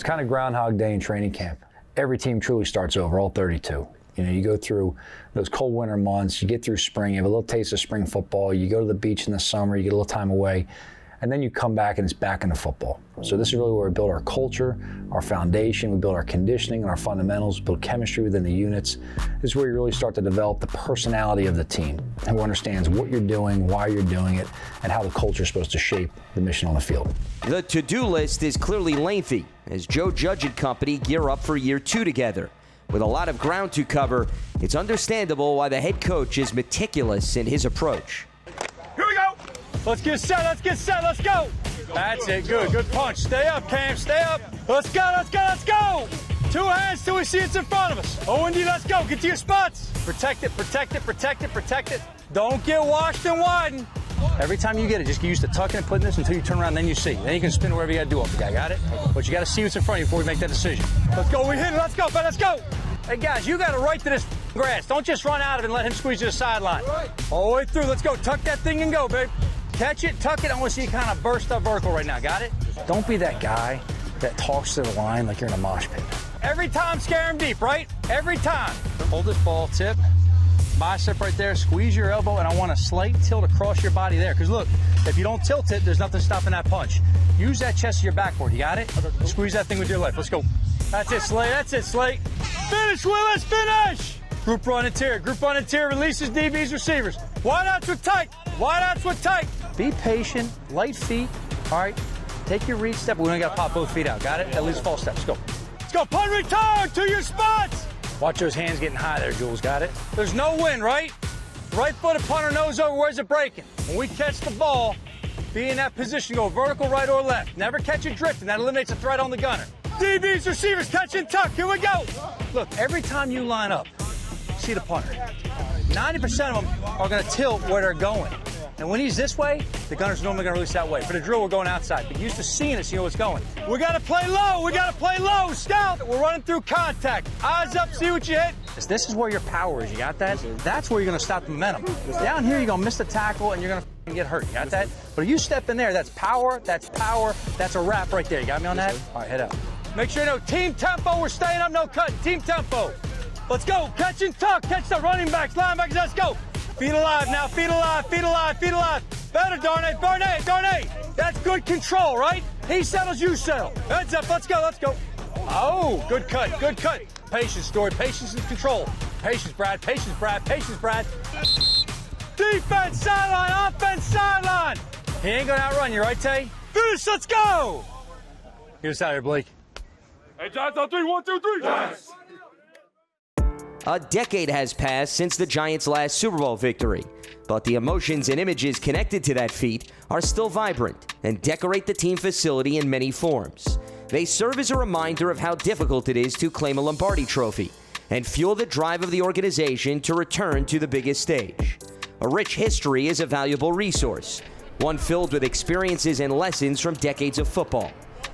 It's kind of Groundhog Day in training camp. Every team truly starts over, all 32. You know, you go through those cold winter months, you get through spring, you have a little taste of spring football, you go to the beach in the summer, you get a little time away, and then you come back and it's back into football. So this is really where we build our culture, our foundation, we build our conditioning and our fundamentals, build chemistry within the units. This is where you really start to develop the personality of the team, who understands what you're doing, why you're doing it, and how the culture is supposed to shape the mission on the field. The to-do list is clearly lengthy as Joe Judge and company gear up for year 2 together. With a lot of ground to cover, it's understandable why the head coach is meticulous in his approach. Here we go. Let's get set, let's go. That's it, good punch. Stay up, Cam, stay up. Let's go. 2 hands till we see it's in front of us. O&D, let's go, get to your spots. Protect it. Don't get washed and widen. Every time you get it, just get used to tucking and putting this until you turn around, then you see. Then you can spin wherever you got to do up. Got it? But you got to see what's in front of you before we make that decision. Let's go, we hit it, let's go, let's go. Hey, guys, you got to right to this grass. Don't just run out of it and let him squeeze you to the sideline. All the way through, let's go. Tuck that thing and go, babe. Catch it, tuck it. I want to see you kind of burst up vertical right now. Got it? Don't be that guy that talks to the line like you're in a mosh pit. Every time, scare him deep, right? Every time. Hold this ball, tip. Bicep right there, squeeze your elbow, and I want a slight tilt across your body there. Because look, if you don't tilt it, there's nothing stopping that punch. Use that chest of your backboard. You got it? Squeeze that thing with your left. Let's go. That's it, Slate. Finish, Willis, finish! Group run interior, releases DBs, receivers. Wideouts with tight. Be patient, light feet. All right, take your reach step. We only got to pop both feet out. Got it? At least false steps. Let's go. Punt return to your spots. Watch those hands getting high there, Jules. Got it? There's no wind, right? Right-footed punter, nose over. Where's it breaking? When we catch the ball, be in that position. Go vertical, right or left. Never catch it drifting. That eliminates a threat on the gunner. DBs, receivers, catch and tuck. Here we go. Look, every time you line up, see the punter. 90% of them are going to tilt where they're going. And when he's this way, the gunner's normally going to release that way. For the drill, we're going outside. But used to seeing it, so you know what's going. We got to play low. Scout. We're running through contact. Eyes up, see what you hit. This is where your power is. You got that? That's where you're going to stop the momentum. Down here, you're going to miss the tackle, and you're going to get hurt. You got that? But if you step in there, that's power. That's a wrap right there. You got me on that? All right, head out. Make sure you know team tempo. We're staying up, no cutting. Team tempo. Let's go. Catch and tuck. Catch the running backs, linebackers. Let's go. Feet alive now. Feet alive. Better, Darnay. That's good control, right? He settles, you settle. Heads up. Let's go. Oh, good cut. Patience, Story. Patience and control. Patience, Brad. Defense sideline. Offense sideline. He ain't going to outrun you, right, Tay? Finish. Let's go. Get us out of here, Blake. Hey, Giants on 3, 1, 2, 3. Giants. A decade has passed since the Giants' last Super Bowl victory, but the emotions and images connected to that feat are still vibrant and decorate the team facility in many forms. They serve as a reminder of how difficult it is to claim a Lombardi trophy and fuel the drive of the organization to return to the biggest stage. A rich history is a valuable resource, one filled with experiences and lessons from decades of football.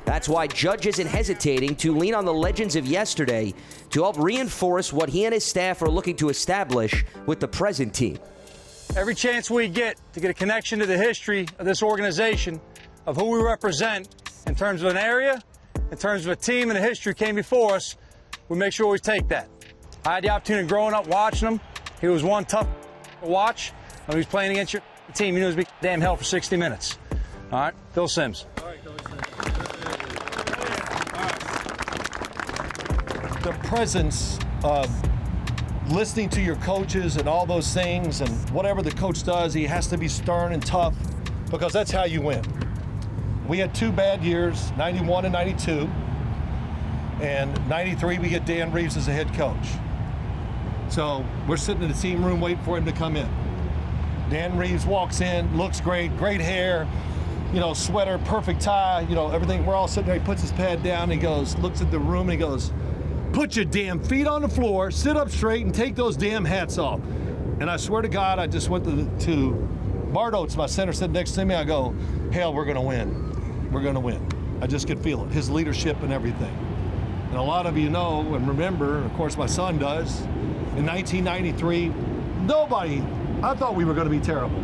That's why Judge isn't hesitating to lean on the legends of yesterday to help reinforce what he and his staff are looking to establish with the present team. Every chance we get to get a connection to the history of this organization, of who we represent in terms of an area, in terms of a team and a history came before us, we make sure we take that. I had the opportunity growing up watching him. He was one tough to watch. When he was playing against your team, he knew it was damn hell for 60 minutes. All right, Phil Simms. The presence of listening to your coaches and all those things, and whatever the coach does, he has to be stern and tough, because that's how you win. We had 2 bad years, 91 and 92, and 93 we get Dan Reeves as a head coach. So we're sitting in the team room waiting for him to come in. Dan Reeves walks in, looks great hair, sweater, perfect tie, everything. We're all sitting there. He puts his pad down, he goes, looks at the room, and he goes, "Put your damn feet on the floor, sit up straight, and take those damn hats off." And I swear to God, I just went to Bart Oates, my center, sitting next to me. I go, "Hell, we're going to win. We're going to win." I just could feel it, his leadership and everything. And a lot of you know and remember, of course my son does, in 1993, I thought we were going to be terrible.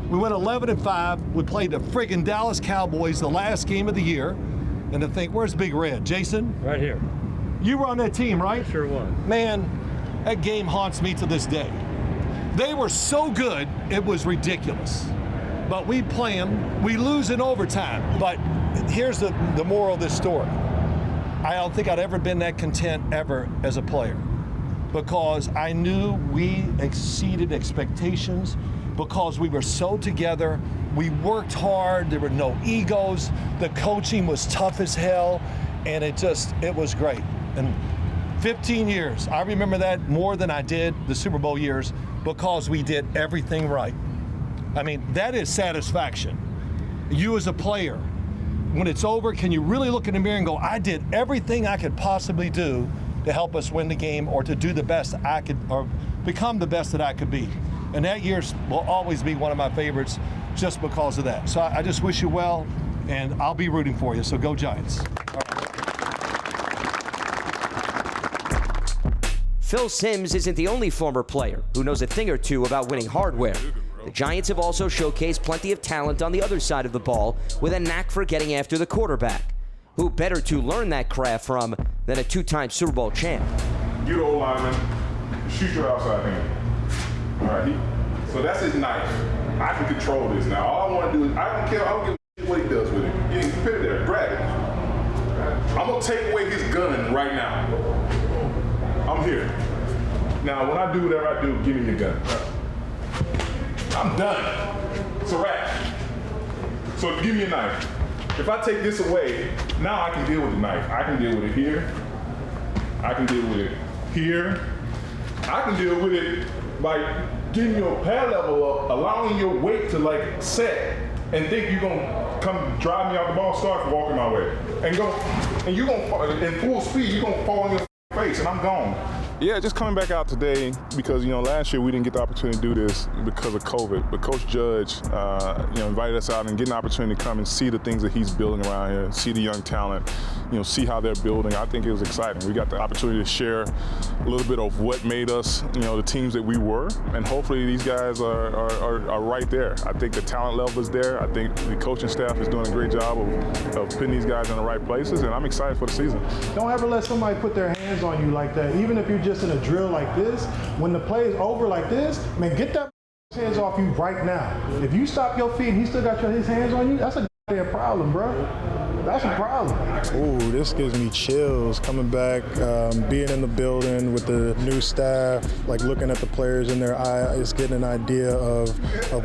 We went 11-5. We played the friggin' Dallas Cowboys the last game of the year. And to think, where's Big Red? Jason? Right here. You were on that team, right? Sure was. Man, that game haunts me to this day. They were so good, it was ridiculous. But we play them, we lose in overtime. But here's the moral of this story. I don't think I'd ever been that content ever as a player, because I knew we exceeded expectations, because we were so together. We worked hard, there were no egos, the coaching was tough as hell, and it was great. And 15 years, I remember that more than I did the Super Bowl years, because we did everything right. I mean, that is satisfaction. You as a player, when it's over, can you really look in the mirror and go, I did everything I could possibly do to help us win the game, or to do the best I could, or become the best that I could be. And that year will always be one of my favorites just because of that. So I just wish you well, and I'll be rooting for you, so go Giants. Phil Simms isn't the only former player who knows a thing or two about winning hardware. The Giants have also showcased plenty of talent on the other side of the ball with a knack for getting after the quarterback. Who better to learn that craft from than a two-time Super Bowl champ? You the old lineman, shoot your outside hand. All right, so that's his knife. I can control this now. All I want to do is, I don't care, I don't give a shit what he does with it. You can put it there, grab it. I'm going to take away his gun right now. I'm here. Now, when I do whatever I do, give me your gun. I'm done. It's a wrap. So give me a knife. If I take this away, now I can deal with the knife. I can deal with it here. I can deal with it here. I can deal with it by getting your pad level up, allowing your weight to like set, and think you're gonna come drive me out the ball, start walking my way, and go, and you're gonna, in full speed, you're gonna fall on your face, and I'm gone. Yeah, just coming back out today because, you know, last year we didn't get the opportunity to do this because of COVID. But Coach Judge, invited us out and get an opportunity to come and see the things that he's building around here, see the young talent, see how they're building. I think it was exciting. We got the opportunity to share a little bit of what made us, the teams that we were, and hopefully these guys are right there. I think the talent level is there. I think the coaching staff is doing a great job of putting these guys in the right places, and I'm excited for the season. Don't ever let somebody put their hands on you like that, even if you're just in a drill like this. When the play is over like this, man, get that hands off you right now. If you stop your feet and he still got his hands on you, that's a goddamn problem, bro. That's a problem. Ooh, this gives me chills coming back, being in the building with the new staff, like looking at the players in their eyes, getting an idea of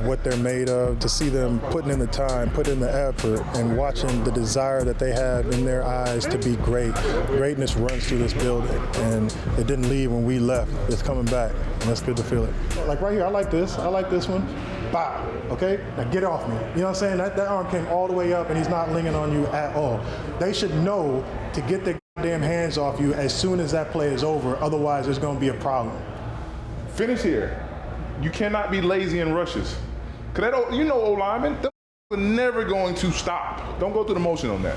what they're made of, to see them putting in the time, putting in the effort, and watching the desire that they have in their eyes to be great. Greatness runs through this building, and it didn't leave when we left. It's coming back, and that's good to feel it. Like right here, I like this one. Bow, okay? Now get off me. You know what I'm saying? That arm came all the way up and he's not leaning on you at all. They should know to get their goddamn hands off you as soon as that play is over, otherwise there's gonna be a problem. Finish here. You cannot be lazy in rushes. Cause old linemen, they're never going to stop. Don't go through the motion on that.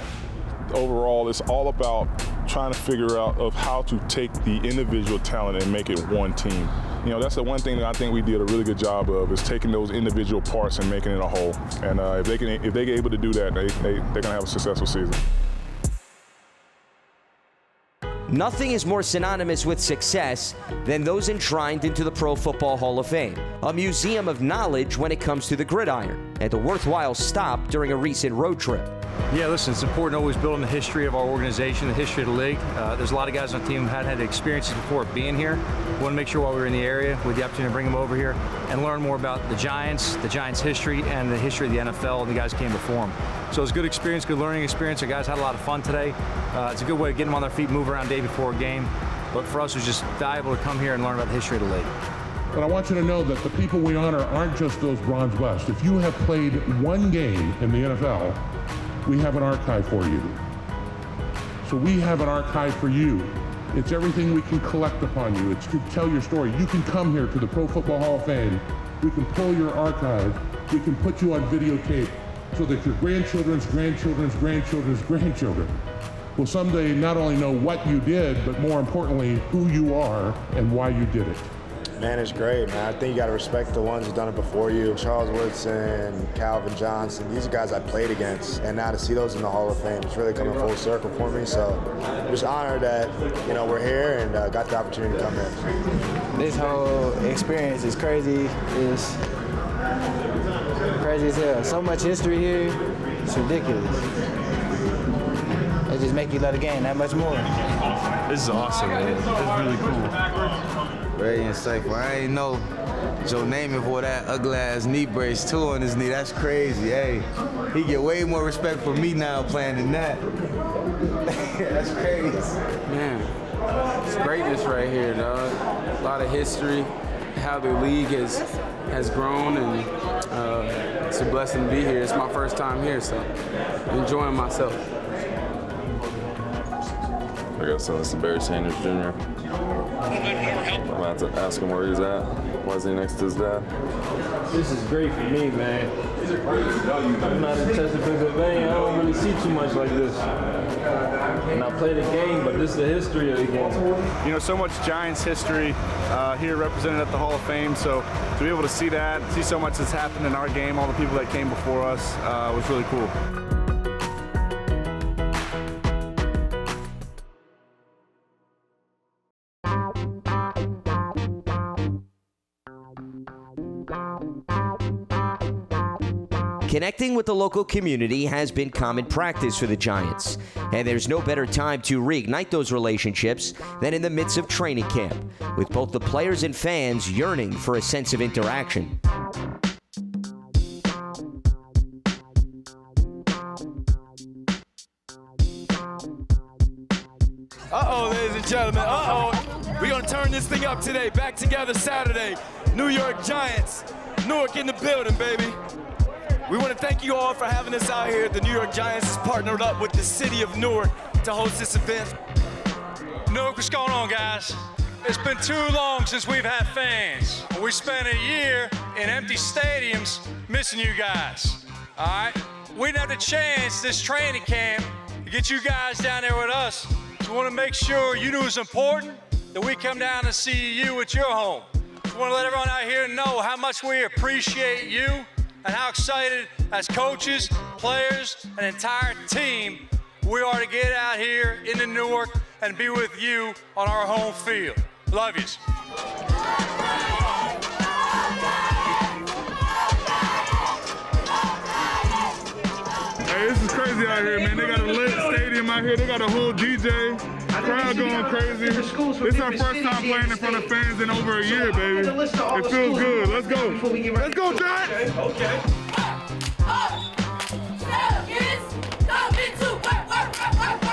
Overall, it's all about trying to figure out of how to take the individual talent and make it one team. That's the one thing that I think we did a really good job of, is taking those individual parts and making it a whole. And if they get able to do that, they're gonna have a successful season. Nothing is more synonymous with success than those enshrined into the Pro Football Hall of Fame, a museum of knowledge when it comes to the gridiron, and a worthwhile stop during a recent road trip. Yeah, listen, it's important to always build on the history of our organization, the history of the league. There's a lot of guys on the team who hadn't had experiences before being here. We want to make sure while we were in the area, we had the opportunity to bring them over here and learn more about the Giants history, and the history of the NFL, and the guys came before them. So it was a good experience, good learning experience. Our guys had a lot of fun today. It's a good way to get them on their feet, move around day before a game. But for us, it was just valuable to come here and learn about the history of the league. But I want you to know that the people we honor aren't just those bronze busts. If you have played one game in the NFL, we have an archive for you. So we have an archive for you. It's everything we can collect upon you. It's to tell your story. You can come here to the Pro Football Hall of Fame. We can pull your archive. We can put you on videotape so that your grandchildren's grandchildren's grandchildren's grandchildren will someday not only know what you did, but more importantly, who you are and why you did it. Man, it's great, man. I think you got to respect the ones who've done it before you. Charles Woodson, Calvin Johnson, these are guys I played against. And now to see those in the Hall of Fame, it's really coming full circle for me. So I'm just honored that, we're here and got the opportunity to come in. This whole experience is crazy. It's crazy as hell. So much history here, it's ridiculous. It just make you love the game that much more. This is awesome, man. This is really cool. Very insightful. I ain't know Joe Namath wore that ugly ass knee brace too on his knee. That's crazy. Hey, he get way more respect for me now playing than that. That's crazy. Man, it's greatness right here, dog. A lot of history, how the league has grown, and it's a blessing to be here. It's my first time here, so I'm enjoying myself. I got son, this is Barry Sanders Jr. I'm about to ask him where he's at. Why is he next to his dad? This is great for me, man. I'm not in Chesapeake Bay. I don't really see too much like this. And I play the game, but this is the history of the game. So much Giants history here represented at the Hall of Fame. So to be able to see that, see so much that's happened in our game, all the people that came before us, was really cool. Connecting with the local community has been common practice for the Giants, and there's no better time to reignite those relationships than in the midst of training camp, with both the players and fans yearning for a sense of interaction. Uh-oh, ladies and gentlemen, uh-oh. We're going to turn this thing up today. Back together Saturday. New York Giants. Newark in the building, baby. We want to thank you all for having us out here. The New York Giants has partnered up with the city of Newark to host this event. Newark, what's going on, guys? It's been too long since we've had fans. We spent a year in empty stadiums missing you guys, all right? We didn't have the chance this training camp to get you guys down there with us. So we want to make sure you knew it was important that we come down and see you at your home. We want to let everyone out here know how much we appreciate you and how excited as coaches, players, and entire team we are to get out here into Newark and be with you on our home field. Love yous. Hey, this is crazy out here, man. They got a lit stadium out here. They got a whole DJ. Crowd going crazy. This is our first time playing in front of fans in over a year, baby. It feels good. Let's go. Let's go, Giants. Okay.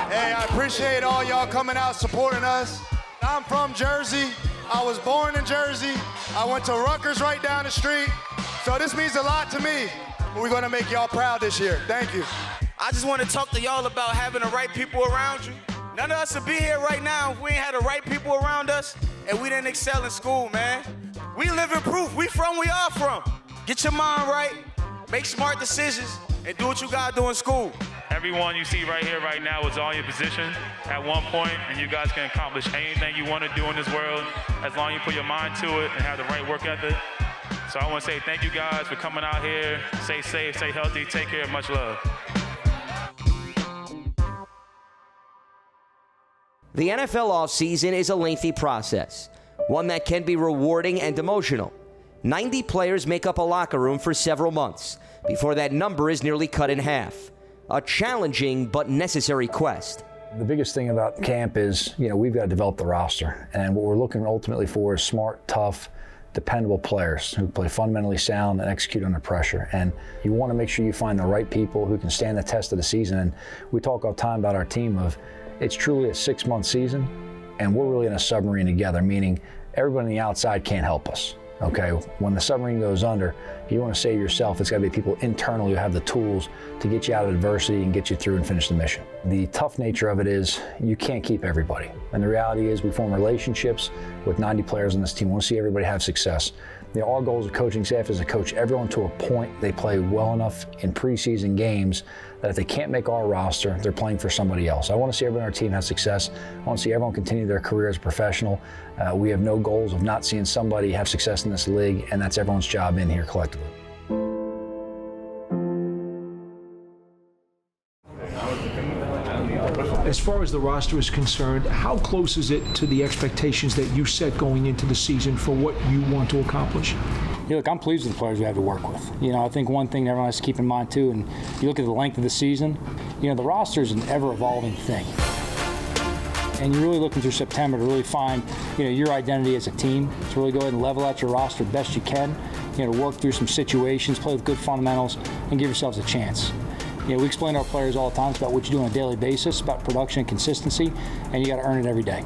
Hey, I appreciate all y'all coming out supporting us. I'm from Jersey. I was born in Jersey. I went to Rutgers right down the street. So this means a lot to me. We're gonna make y'all proud this year. Thank you. I just want to talk to y'all about having the right people around you. None of us would be here right now if we ain't had the right people around us and we didn't excel in school, man. We live in proof. We from where y'all from. Get your mind right, make smart decisions, and do what you gotta do in school. Everyone you see right here, right now is on your position at one point, and you guys can accomplish anything you want to do in this world as long as you put your mind to it and have the right work ethic. So I want to say thank you guys for coming out here. Stay safe, stay healthy, take care, much love. The NFL offseason is a lengthy process, one that can be rewarding and emotional. 90 players make up a locker room for several months before that number is nearly cut in half. A challenging but necessary quest. The biggest thing about camp is, we've got to develop the roster. And what we're looking ultimately for is smart, tough, dependable players who play fundamentally sound and execute under pressure. And you want to make sure you find the right people who can stand the test of the season. And we talk all the time about our team of, it's truly a 6-month season, and we're really in a submarine together, meaning everybody on the outside can't help us. Okay, when the submarine goes under, you want to save yourself, it's got to be people internally who have the tools to get you out of adversity and get you through and finish the mission. The tough nature of it is you can't keep everybody. And the reality is we form relationships with 90 players on this team. We want to see everybody have success. Our goal as a coaching staff is to coach everyone to a point they play well enough in preseason games that if they can't make our roster, they're playing for somebody else. I want to see everyone on our team have success. I want to see everyone continue their career as a professional. We have no goals of not seeing somebody have success in this league, and that's everyone's job in here collectively. As far as the roster is concerned, how close is it to the expectations that you set going into the season for what you want to accomplish? Yeah, look, I'm pleased with the players we have to work with. You know, I think one thing everyone has to keep in mind too, and you look at the length of the season, you know, the roster is an ever-evolving thing. And you're really looking through September to really find, you know, your identity as a team, to really go ahead and level out your roster best you can, you know, to work through some situations, play with good fundamentals, and give yourselves a chance. You know, we explain to our players all the time, it's about what you do on a daily basis, about production and consistency, and you got to earn it every day.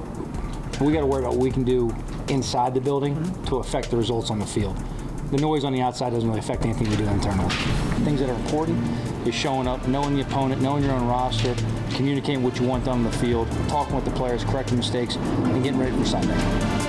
We got to worry about what we can do inside the building to affect the results on the field. The noise on the outside doesn't really affect anything we do internally. Things that are important is showing up, knowing the opponent, knowing your own roster, communicating what you want done on the field, talking with the players, correcting mistakes, and getting ready for Sunday.